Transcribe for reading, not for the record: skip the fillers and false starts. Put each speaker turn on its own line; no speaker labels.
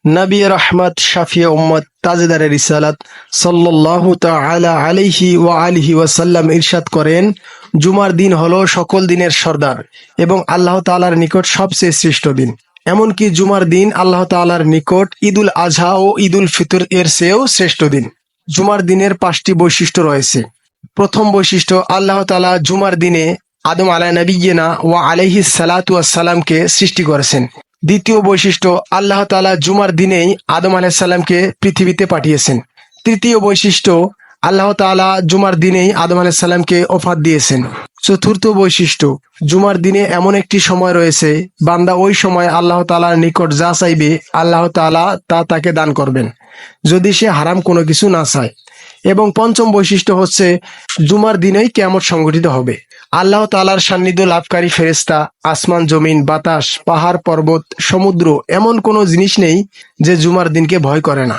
নবী রহমত শাফিয়ে উম্মত তাজেদারে রিসালাত সাল্লাল্লাহু তাআলা আলাইহি ওয়া আলিহি ওয়াসাল্লাম ইরশাদ করেন, জুমার দিন হলো সকল দিনের সর্দার এবং আল্লাহ তাআলার নিকট সবচেয়ে শ্রেষ্ঠ দিন। এমনকি জুমার দিন আল্লাহ তাআলার নিকট ঈদুল আজহা ও ঈদুল ফিতর এর চেয়েও শ্রেষ্ঠ দিন। জুমার দিনের 5টি বৈশিষ্ট্য রয়েছে। প্রথম বৈশিষ্ট্য, আল্লাহ তাআলা জুমার দিনে আদম আলা নবিয়্যিনা ওয়া আলাইহিস সালাতু ওয়াস সালামকে সৃষ্টি করেছেন। দ্বিতীয় বৈশিষ্ট্য, আল্লাহ তাআলা জুমার দিনেই আদম আলাইহিস সালামকে পৃথিবীতে পাঠিয়েছেন। তৃতীয় বৈশিষ্ট্য, আল্লাহ তাআলা জুমার দিনেই আদম আলাইহিস সালামকে ওফাত দিয়েছেন। চতুর্থ বৈশিষ্ট্য, জুমার দিনে এমন একটি সময় রয়েছে, বান্দা ওই সময় আল্লাহ তাআলার নিকট যা চাইবে আল্লাহ তাআলা তা তাকে দান করবেন, যদি সে হারাম কোনো কিছু না চায়। এবং পঞ্চম বৈশিষ্ট্য হচ্ছে, জুমার দিনেই কিয়ামত সংঘটিত হবে। আল্লাহ তাআলার সান্নিধ্য লাভকারী ফেরেশতা, আসমান জমিন, বাতাস, পাহাড় পর্বত, সমুদ্র, এমন কোনো জিনিস নেই যে জুমার দিনকে ভয় করে না।